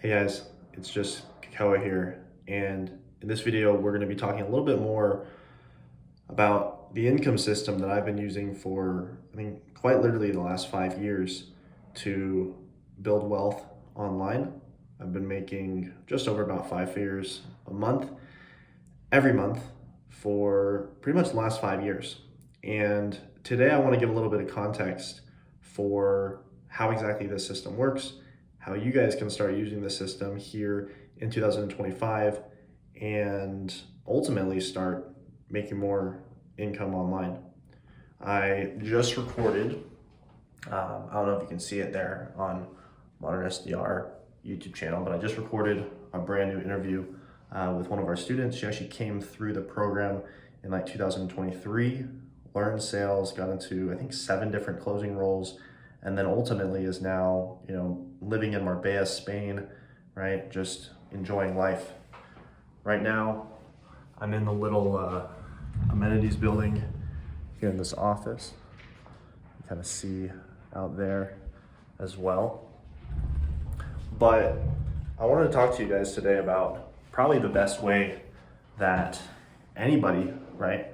Hey guys, it's just Kekoa here, and in this video we're going to be talking a little bit more about the income system that I've been using for, quite literally the last 5 years to build wealth online. I've been making just over about 5 figures a month, every month, for pretty much the last 5 years. And today I want to give a little bit of context for how exactly this system works, how you guys can start using the system here in 2025, and ultimately start making more income online. I just recorded, I don't know if you can see it there on Modern SDR YouTube channel, but I just recorded a brand new interview with one of our students. She actually came through the program in like 2023, learned sales, got into I think 7 different closing roles, and then ultimately is now living in Marbella, Spain, right? Just enjoying life. Right now, I'm in the little amenities building here in this office. You kind of see out there as well. But I wanted to talk to you guys today about probably the best way that anybody, right,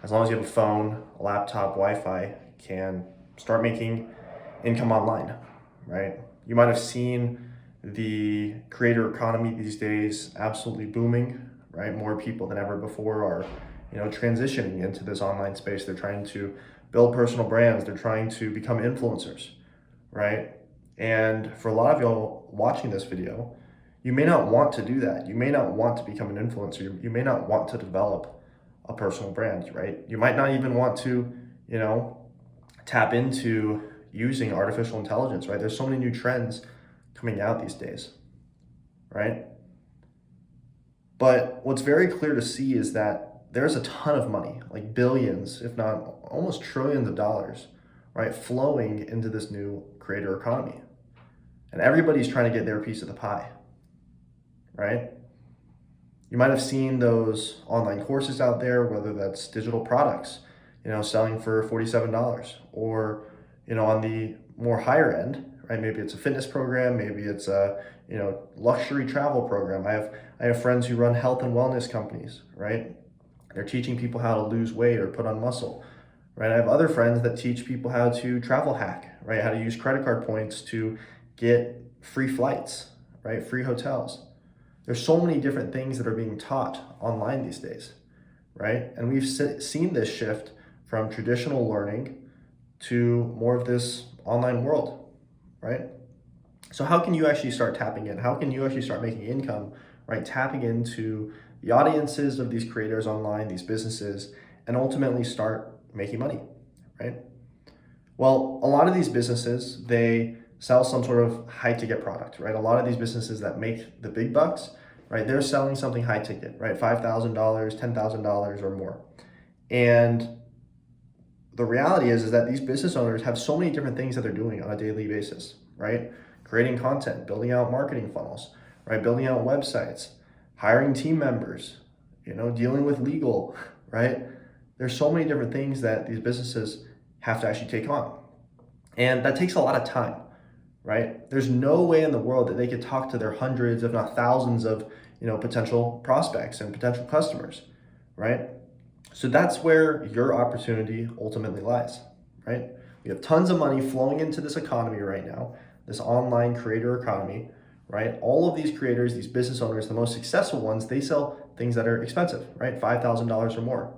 as long as you have a phone, a laptop, Wi-Fi, can start making income online, right? You might have seen the creator economy these days absolutely booming, right? More people than ever before are, transitioning into this online space. They're trying to build personal brands. They're trying to become influencers, right? And for a lot of y'all watching this video, you may not want to do that. You may not want to become an influencer. You may not want to develop a personal brand, right? You might not even want to, tap into using artificial intelligence, right? There's so many new trends coming out these days, right? But what's very clear to see is that there's a ton of money, like billions, if not almost trillions of dollars, right, flowing into this new creator economy. And everybody's trying to get their piece of the pie, right? You might have seen those online courses out there, whether that's digital products, selling for $47, or, on the more higher end, right? Maybe it's a fitness program, maybe it's a, luxury travel program. I have friends who run health and wellness companies, right? They're teaching people how to lose weight or put on muscle, right? I have other friends that teach people how to travel hack, right? How to use credit card points to get free flights, right? Free hotels. There's so many different things that are being taught online these days, right? And we've seen this shift from traditional learning to more of this online world, right? So how can you actually start tapping in? How can you actually start making income, right? Tapping into the audiences of these creators online, these businesses, and ultimately start making money, right? Well, a lot of these businesses, they sell some sort of high ticket product, right? A lot of these businesses that make the big bucks, right? They're selling something high ticket, right? $5,000, $10,000 or more. And the reality is that these business owners have so many different things that they're doing on a daily basis, right? Creating content, building out marketing funnels, right? Building out websites, hiring team members, dealing with legal, right? There's so many different things that these businesses have to actually take on. And that takes a lot of time, right? There's no way in the world that they could talk to their hundreds, if not thousands of, potential prospects and potential customers, right? So that's where your opportunity ultimately lies, right? We have tons of money flowing into this economy right now, this online creator economy, right? All of these creators, these business owners, the most successful ones, they sell things that are expensive, right? $5,000 or more.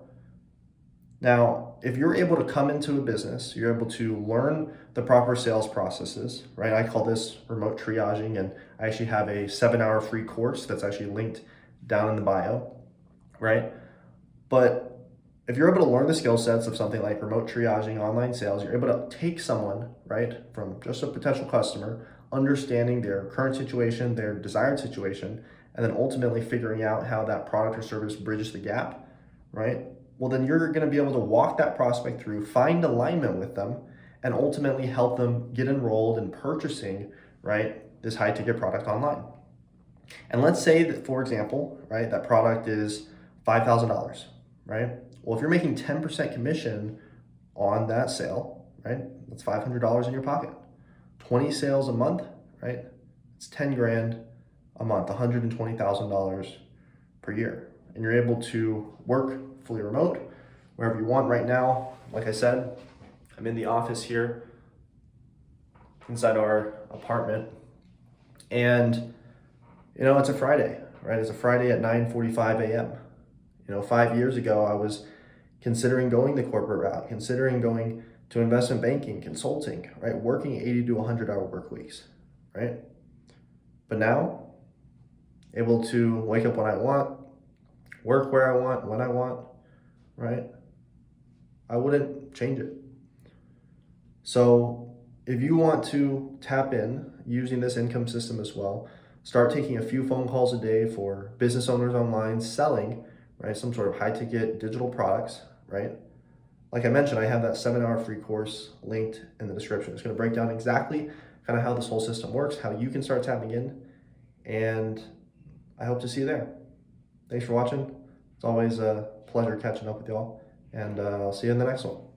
Now, if you're able to come into a business, you're able to learn the proper sales processes, right? I call this remote triaging, and I actually have a 7-hour free course that's actually linked down in the bio, right? But if you're able to learn the skill sets of something like remote triaging, online sales, you're able to take someone, right, from just a potential customer, understanding their current situation, their desired situation, and then ultimately figuring out how that product or service bridges the gap, right? Well, then you're going to be able to walk that prospect through, find alignment with them, and ultimately help them get enrolled in purchasing, right, this high ticket product online. And let's say that, for example, right, that product is $5,000, right? Well, if you're making 10% commission on that sale, right, that's $500 in your pocket. 20 sales a month, right? It's 10 grand, a month, $120,000 per year. And you're able to work fully remote wherever you want. Right now, like I said, I'm in the office here inside our apartment, and it's a Friday, right? It's a Friday at 9:45 a.m. 5 years ago, I was considering going the corporate route, considering going to investment banking, consulting, right? Working 80 to 100-hour work weeks, right? But now, able to wake up when I want, work where I want, when I want, right? I wouldn't change it. So if you want to tap in using this income system as well, start taking a few phone calls a day for business owners online selling, right? Some sort of high ticket digital products, right? Like I mentioned, I have that 7-hour free course linked in the description. It's going to break down exactly kind of how this whole system works, how you can start tapping in, and I hope to see you there. Thanks for watching. It's always a pleasure catching up with y'all, and I'll see you in the next one.